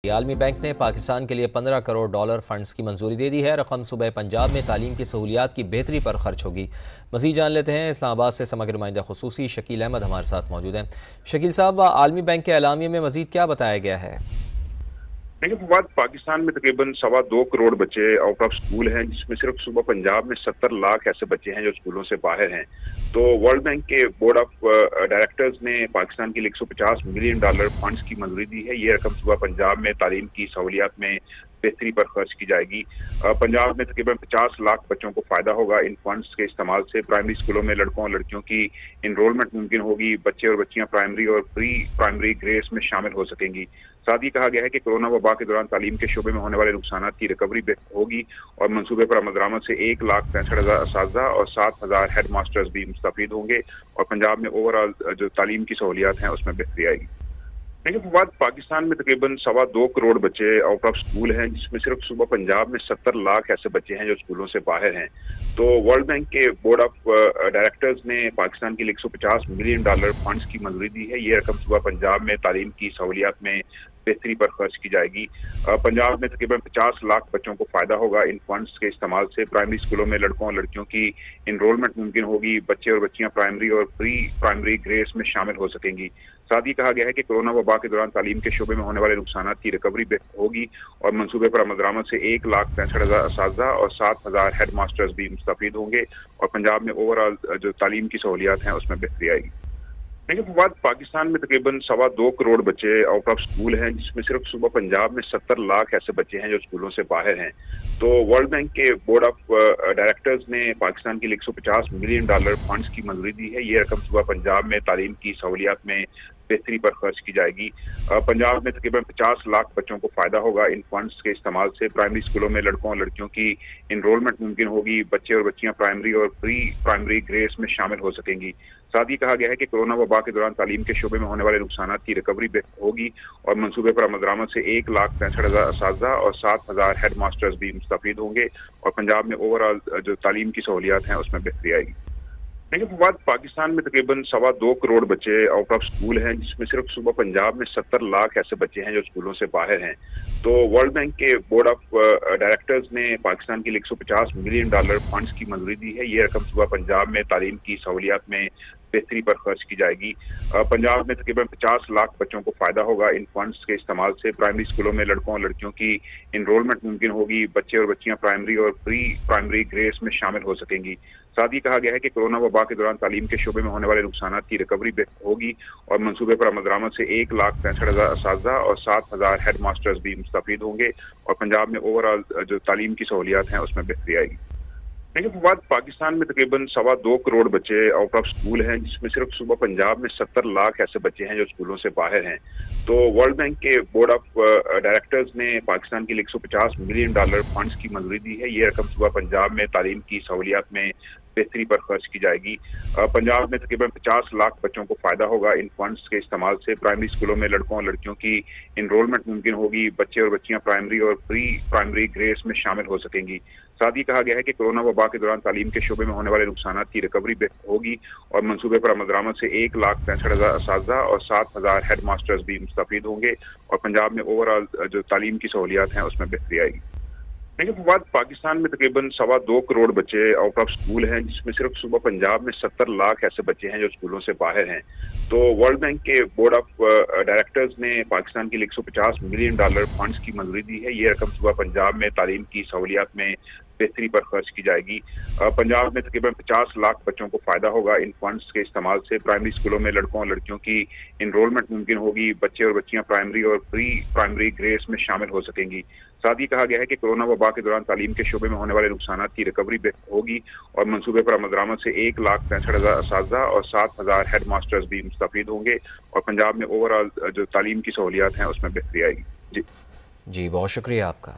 عالمی بینک نے پاکستان کے لیے $15 کروڑ فنڈز کی منظوری دے دی ہے۔ رقم صوبہ پنجاب میں تعلیم کی سہولیات کی بہتری پر خرچ ہوگی۔ مزید جان لیتے ہیں، اسلام آباد سے سماجی نمائندہ خصوصی شکیل احمد ہمارے ساتھ موجود ہیں۔ شکیل صاحب، عالمی بینک کے اعلامیے میں مزید کیا بتایا گیا ہے؟ دیکھیں فواد، پاکستان میں تقریباً 2.25 کروڑ بچے آؤٹ آف اسکول ہیں، جس میں صرف صوبہ پنجاب میں 70 لاکھ ایسے بچے ہیں جو اسکولوں سے باہر ہیں۔ تو ورلڈ بینک کے بورڈ آف ڈائریکٹرز نے پاکستان کے لیے $150 ملین فنڈز کی منظوری دی ہے۔ یہ رقم صوبہ پنجاب میں تعلیم کی سہولیات میں بہتری پر خرچ کی جائے گی۔ پنجاب میں تقریباً 50 لاکھ بچوں کو فائدہ ہوگا ان فنڈز کے استعمال سے۔ پرائمری اسکولوں میں لڑکوں اور لڑکیوں کی انرولمنٹ ممکن ہوگی۔ بچے اور بچیاں پرائمری اور پری پرائمری گریڈز میں شامل ہو سکیں گی۔ ساتھ ہی کہا گیا ہے کہ کورونا وبا کے دوران تعلیم کے شعبے میں ہونے والے نقصانات کی ریکوری ہوگی اور منصوبے پر عمل درآمد سے 1,65,000 اساتذہ اور 7,000 ہیڈ ماسٹرز بھی مستفید ہوں گے اور پنجاب میں اوور آل جو تعلیم کی سہولیات ہیں اس میں بہتری آئے گی۔ لیکن فواد، پاکستان میں تقریباً 2.25 کروڑ بچے آؤٹ آف اسکول ہیں، جس میں صرف صوبہ پنجاب میں 70 لاکھ ایسے بچے ہیں جو اسکولوں سے باہر ہیں۔ تو ورلڈ بینک کے بورڈ آف ڈائریکٹرز نے پاکستان کے لیے $150 ملین فنڈز کی منظوری دی ہے۔ یہ رقم صوبہ پنجاب میں تعلیم کی سہولیات میں بہتری پر خرچ کی جائے گی۔ پنجاب میں تقریباً 50 لاکھ بچوں کو فائدہ ہوگا ان فنڈز کے استعمال سے۔ پرائمری اسکولوں میں لڑکوں اور لڑکیوں کی انرولمنٹ ممکن ہوگی۔ بچے اور بچیاں پرائمری اور پری پرائمری گریڈز میں شامل ہو سکیں گی۔ ساتھ ہی کہا گیا ہے کہ کورونا وبا کے دوران تعلیم کے شعبے میں ہونے والے نقصانات کی ریکوری ہوگی اور منصوبے پر عمل درآمد سے 1,65,000 اساتذہ اور 7,000 ہیڈ ماسٹرز بھی مستفید ہوں گے اور پنجاب میں اوور آل جو تعلیم کی سہولیات ہیں اس میں بہتری آئے گی۔ لیکن فواد، پاکستان میں تقریباً 2.25 کروڑ بچے آؤٹ آف اسکول ہیں، جس میں صرف صوبہ پنجاب میں 70 لاکھ ایسے بچے ہیں جو اسکولوں سے باہر ہیں۔ تو ورلڈ بینک کے بورڈ آف ڈائریکٹرز نے پاکستان کے لیے $150 ملین فنڈز کی منظوری دی ہے۔ یہ رقم صوبہ پنجاب میں تعلیم کی سہولیات میں بہتری پر خرچ کی جائے گی۔ پنجاب میں تقریباً 50 لاکھ بچوں کو فائدہ ہوگا ان فنڈز کے استعمال سے۔ پرائمری اسکولوں میں لڑکوں اور لڑکیوں کی انرولمنٹ ممکن ہوگی۔ بچے اور بچیاں پرائمری اور پری پرائمری گریڈز میں شامل ہو سکیں گی۔ ساتھ ہی کہا گیا ہے کہ کورونا وبا کے دوران تعلیم کے شعبے میں ہونے والے نقصانات کی ریکوری ہوگی اور منصوبے پر عمل درآمد سے 1,65,000 اساتذہ اور 7,000 ہیڈ ماسٹرز بھی مستفید ہوں گے اور پنجاب میں اوور آل جو تعلیم کی سہولیات ہیں اس میں بہتری آئے گی۔ لیکن فواد، پاکستان میں تقریباً 2.25 کروڑ بچے آؤٹ آف اسکول ہیں، جس میں صرف صوبہ پنجاب میں 70 لاکھ ایسے بچے ہیں جو اسکولوں سے باہر ہیں۔ تو ورلڈ بینک کے بورڈ آف ڈائریکٹرز نے پاکستان کے لیے $150 ملین فنڈز کی منظوری دی ہے۔ یہ رقم صوبہ پنجاب میں تعلیم کی سہولیات میں بہتری پر خرچ کی جائے گی۔ پنجاب میں تقریباً 50 لاکھ بچوں کو فائدہ ہوگا ان فنڈز کے استعمال سے۔ پرائمری اسکولوں میں لڑکوں اور لڑکیوں کی انرولمنٹ ممکن ہوگی۔ بچے اور بچیاں پرائمری اور پری پرائمری گریڈز میں شامل ہو سکیں گی۔ ساتھ ہی کہا گیا ہے کہ کورونا وبا کے دوران تعلیم کے شعبے میں ہونے والے نقصانات کی ریکوری ہوگی اور منصوبے پر عمل درآمد سے 1,65,000 اساتذہ اور 7,000 ہیڈ ماسٹرز بھی مستفید ہوں گے اور پنجاب میں اوور آل جو تعلیم کی سہولیات ہیں اس میں بہتری آئے گی۔ لیکن فواد، پاکستان میں تقریباً 2.25 کروڑ بچے آؤٹ آف اسکول ہیں، جس میں صرف صوبہ پنجاب میں 70 لاکھ ایسے بچے ہیں جو اسکولوں سے باہر ہیں۔ تو ورلڈ بینک کے بورڈ آف ڈائریکٹرز نے پاکستان کے لیے $150 ملین فنڈز کی منظوری دی ہے۔ یہ رقم صوبہ پنجاب میں تعلیم کی سہولیات میں بہتری پر خرچ کی جائے گی۔ پنجاب میں تقریباً 50 لاکھ بچوں کو فائدہ ہوگا ان فنڈز کے استعمال سے۔ پرائمری اسکولوں میں لڑکوں اور لڑکیوں کی انرولمنٹ ممکن ہوگی۔ بچے اور بچیاں پرائمری اور پری پرائمری گریڈز میں شامل ہو سکیں گی۔ ساتھ ہی کہا گیا ہے کہ کورونا وبا کے دوران تعلیم کے شعبے میں ہونے والے نقصانات کی ریکوری ہوگی اور منصوبے پر عمل درآمد سے 1,65,000 اساتذہ اور 7,000 ہیڈ ماسٹرز بھی مستفید ہوں گے اور پنجاب میں اوور آل جو تعلیم کی سہولیات ہیں اس میں بہتری آئے گی۔ لیکن فواد، پاکستان میں تقریباً 2.25 کروڑ بچے آؤٹ آف اسکول ہیں، جس میں صرف صوبہ پنجاب میں 70 لاکھ ایسے بچے ہیں جو اسکولوں سے باہر ہیں۔ تو ورلڈ بینک کے بورڈ آف ڈائریکٹرز نے پاکستان کے لیے $150 ملین فنڈز کی منظوری دی ہے۔ یہ رقم صوبہ پنجاب میں تعلیم کی سہولیات میں بہتری پر خرچ کی جائے گی۔ پنجاب میں تقریباً 50 لاکھ بچوں کو فائدہ ہوگا ان فنڈز کے استعمال سے۔ پرائمری اسکولوں میں لڑکوں اور لڑکیوں کی انرولمنٹ ممکن ہوگی۔ بچے اور بچیاں پرائمری اور پری پرائمری گریڈز میں شامل ہو سکیں گی۔ ساتھ ہی کہا گیا ہے کہ کورونا وبا کے دوران تعلیم کے شعبے میں ہونے والے نقصانات کی ریکوری ہوگی اور منصوبے پر عمل درآمد سے 1,65,000 اساتذہ اور 7,000 ہیڈ ماسٹرز بھی مستفید ہوں گے اور پنجاب میں اوور آل جو تعلیم کی سہولیات ہیں اس میں بہتری آئے گی۔ جی بہت شکریہ آپ کا۔